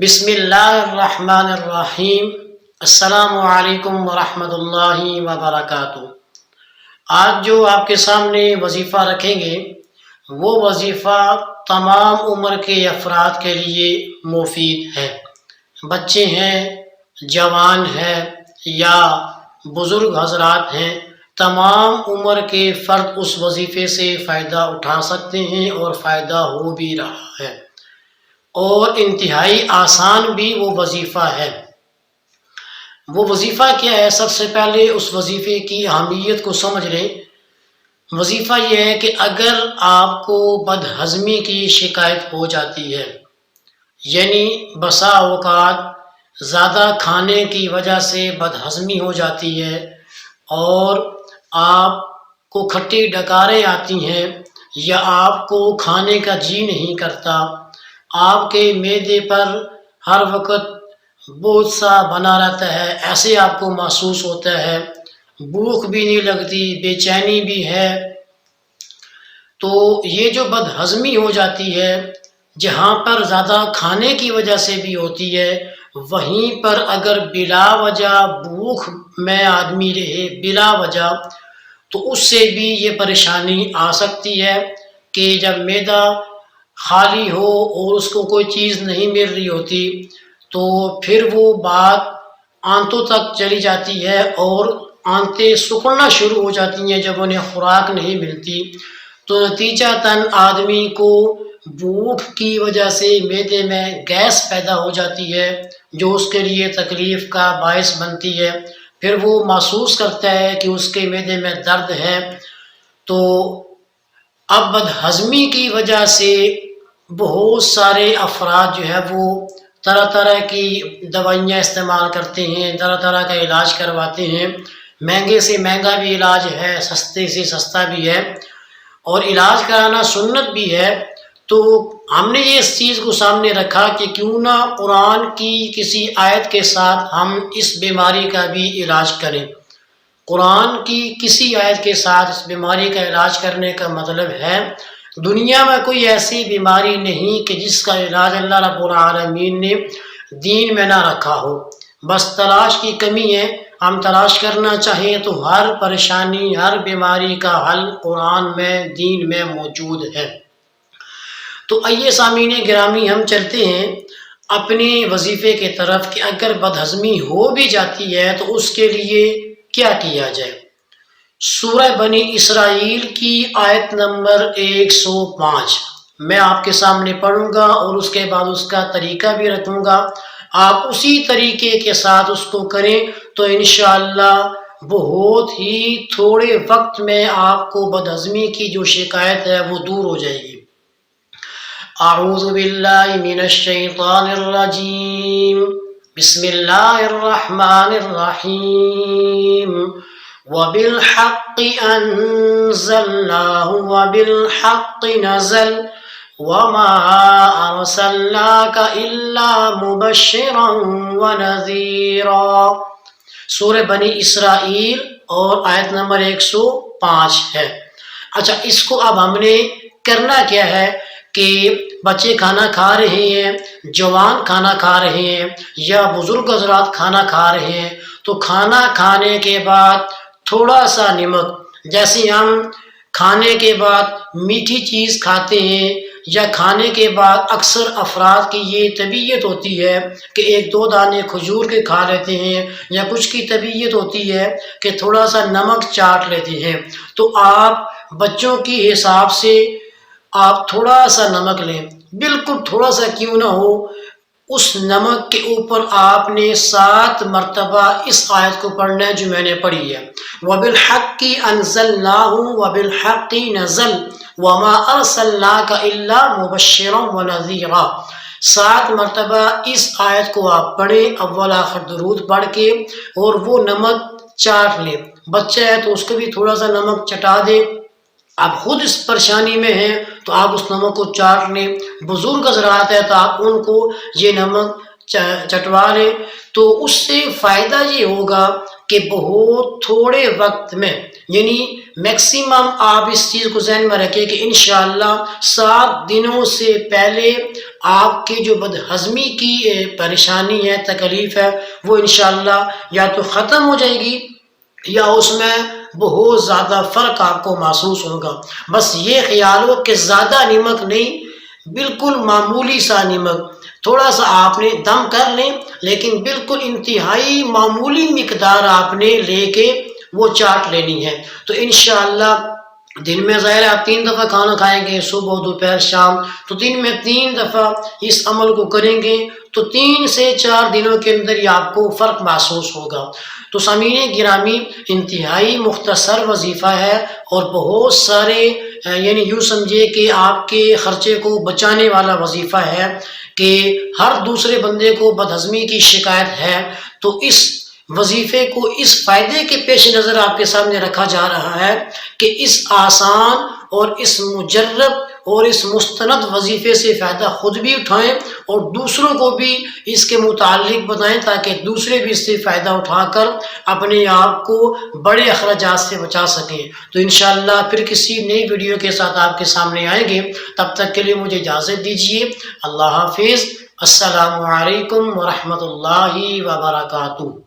بسم اللہ الرحمن الرحیم۔ السلام علیکم ورحمۃ اللہ وبرکاتہ۔ آج جو آپ کے سامنے وظیفہ رکھیں گے وہ وظیفہ تمام عمر کے افراد کے لیے مفید ہے۔ بچے ہیں، جوان ہیں یا بزرگ حضرات ہیں، تمام عمر کے فرد اس وظیفے سے فائدہ اٹھا سکتے ہیں اور فائدہ ہو بھی رہا ہے، اور انتہائی آسان بھی وہ وظیفہ ہے۔ وہ وظیفہ کیا ہے؟ سب سے پہلے اس وظیفے کی اہمیت کو سمجھ لیں۔ وظیفہ یہ ہے کہ اگر آپ کو بدہضمی کی شکایت ہو جاتی ہے، یعنی بسا اوقات زیادہ کھانے کی وجہ سے بدہضمی ہو جاتی ہے اور آپ کو کھٹی ڈکاریں آتی ہیں، یا آپ کو کھانے کا جی نہیں کرتا، آپ کے معدے پر ہر وقت بوجھ سا بنا رہتا ہے، ایسے آپ کو محسوس ہوتا ہے، بھوک بھی نہیں لگتی، بے چینی بھی ہے، تو یہ جو بدہضمی ہو جاتی ہے، جہاں پر زیادہ کھانے کی وجہ سے بھی ہوتی ہے، وہیں پر اگر بلا وجہ بھوک میں آدمی رہے بلا وجہ، تو اس سے بھی یہ پریشانی آ سکتی ہے کہ جب معدہ خالی ہو اور اس کو کوئی چیز نہیں مل رہی ہوتی تو پھر وہ بات آنتوں تک چلی جاتی ہے اور آنتیں سکڑنا شروع ہو جاتی ہیں جب انہیں خوراک نہیں ملتی، تو نتیجتاً آدمی کو بھوک کی وجہ سے معدے میں گیس پیدا ہو جاتی ہے، جو اس کے لیے تکلیف کا باعث بنتی ہے۔ پھر وہ محسوس کرتا ہے کہ اس کے معدے میں درد ہے۔ تو اب بدہضمی کی وجہ سے بہت سارے افراد جو ہے وہ طرح طرح کی دوائیاں استعمال کرتے ہیں، طرح طرح کا علاج کرواتے ہیں، مہنگے سے مہنگا بھی علاج ہے، سستے سے سستا بھی ہے، اور علاج کرانا سنت بھی ہے۔ تو ہم نے یہ اس چیز کو سامنے رکھا کہ کیوں نہ قرآن کی کسی آیت کے ساتھ ہم اس بیماری کا بھی علاج کریں۔ قرآن کی کسی آیت کے ساتھ اس بیماری کا علاج کرنے کا مطلب ہے دنیا میں کوئی ایسی بیماری نہیں کہ جس کا علاج اللہ رب العالمین نے دین میں نہ رکھا ہو، بس تلاش کی کمی ہے۔ ہم تلاش کرنا چاہیں تو ہر پریشانی، ہر بیماری کا حل قرآن میں، دین میں موجود ہے۔ تو آئیے سامعین گرامی، ہم چلتے ہیں اپنے وظیفے کی طرف کہ اگر بدہضمی ہو بھی جاتی ہے تو اس کے لیے کیا کیا جائے۔ سورہ بنی اسرائیل کی آیت نمبر 105 میں آپ کے سامنے پڑھوں گا اور اس کے بعد اس کا طریقہ بھی رکھوں گا۔ آپ اسی طریقے کے ساتھ اس کو کریں تو انشاءاللہ بہت ہی تھوڑے وقت میں آپ کو بدہضمی کی جو شکایت ہے وہ دور ہو جائے گی۔ اعوذ باللہ من الشیطان الرجیم، بسم اللہ الرحمن الرحیم، وَبِالْحَقِّ أَنزَلْنَاهُ وَبِالْحَقِّ نَزَلَ وَمَا أَرْسَلْنَاكَ إِلَّا مُبَشِّرًا وَنَذِيرًا۔ سورہ بنی اسرائیل اور آیت نمبر 105 ہے۔ اچھا، اس کو اب ہم نے کرنا کیا ہے کہ بچے کھانا کھا رہے ہیں، جوان کھانا کھا رہے ہیں یا بزرگ حضرات کھانا کھا رہے ہیں، تو کھانا کھانے کے بعد تھوڑا سا نمک، جیسے ہم کھانے کے بعد میٹھی چیز کھاتے ہیں یا کھانے کے بعد اکثر افراد کی یہ طبیعت ہوتی ہے کہ ایک دو دانے کھجور کے کھا لیتے ہیں، یا کچھ کی طبیعت ہوتی ہے کہ تھوڑا سا نمک چاٹ لیتے ہیں، تو آپ بچوں کی حساب سے آپ تھوڑا سا نمک لیں، بالکل تھوڑا سا کیوں نہ ہو۔ اس نمک کے اوپر آپ نے 7 مرتبہ اس آیت کو پڑھنا ہے جو میں نے پڑھی ہے، وَبِالْحَقِّ أَنزَلْنَاهُ وَبِالْحَقِّ نَزَلَ وَمَا أَرْسَلْنَاكَ إِلَّا مُبَشِّرًا وَنَذِيرًا۔ 7 مرتبہ اس آیت کو آپ پڑھیں، اول آخر درود پڑھ کے، اور وہ نمک چاٹ لیں۔ بچہ ہے تو اس کو بھی تھوڑا سا نمک چٹا دیں، آپ خود اس پریشانی میں ہیں تو آپ اس نمک کو چاٹ لیں، بزرگ حضرات ہے تو آپ ان کو یہ نمک چٹوا لیں، تو اس سے فائدہ یہ ہوگا کہ بہت تھوڑے وقت میں یعنی میکسیمم آپ اس چیز کو ذہن میں رکھیں کہ انشاءاللہ 7 دنوں سے پہلے آپ کی جو بدہضمی کی پریشانی ہے، تکلیف ہے، وہ انشاءاللہ یا تو ختم ہو جائے گی یا اس میں بہت زیادہ فرق آپ کو محسوس ہوگا۔ بس یہ خیال ہو کہ زیادہ نمک نہیں، بالکل معمولی سا نمک، تھوڑا سا آپ نے دم کر لیں، لیکن بالکل انتہائی معمولی مقدار آپ نے لے کے وہ چاٹ لینی ہے۔ تو انشاءاللہ دن میں ظاہر ہے آپ 3 دفعہ کھانا کھائیں گے، صبح، دوپہر، شام، تو دن میں 3 دفعہ اس عمل کو کریں گے تو 3 سے 4 دنوں کے اندر ہی آپ کو فرق محسوس ہوگا۔ تو سامعین گرامی، انتہائی مختصر وظیفہ ہے اور بہت سارے یعنی یوں سمجھے کہ آپ کے خرچے کو بچانے والا وظیفہ ہے کہ ہر دوسرے بندے کو بدہضمی کی شکایت ہے، تو اس وظیفے کو اس فائدے کے پیش نظر آپ کے سامنے رکھا جا رہا ہے کہ اس آسان اور اس مجرب اور اس مستند وظیفے سے فائدہ خود بھی اٹھائیں اور دوسروں کو بھی اس کے متعلق بتائیں تاکہ دوسرے بھی اس سے فائدہ اٹھا کر اپنے آپ کو بڑے اخراجات سے بچا سکیں۔ تو انشاءاللہ پھر کسی نئی ویڈیو کے ساتھ آپ کے سامنے آئیں گے، تب تک کے لیے مجھے اجازت دیجیے۔ اللہ حافظ۔ السلام علیکم ورحمۃ اللہ وبرکاتہ۔